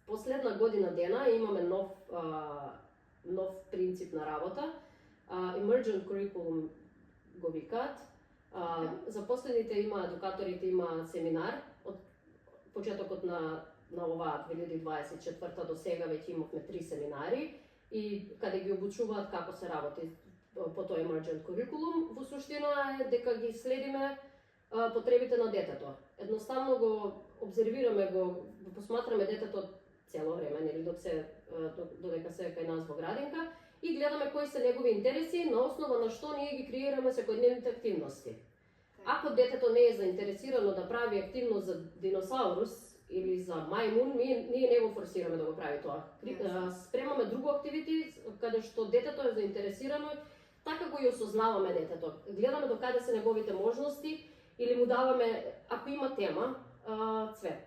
последна година дена имаме нов принцип на работа. Emergent Curriculum го викаат. Запослените едукаторите има семинар од почетокот на оваа 2024 до сега веќе имавме 3 семинари и каде ги обучуваат како се работи по тој Emergent Curriculum. Во суштина е дека ги следиме потребите на детето. Едноставно го обзервираме, го посматраме детето цело време, нели додека се кај нас во градинка и гледаме кои се негови интереси, на основа на што ние ги креираме секојдневните активности. Ако детето не е заинтересирано да прави активност за диносаурус или за мајмун, ние не го форсираме да го прави тоа. Спремаме друго активити каде што детето е заинтересирано, така го и осознаваме детето. Гледаме докаде се неговите можности или му даваме, ако има тема, цвет.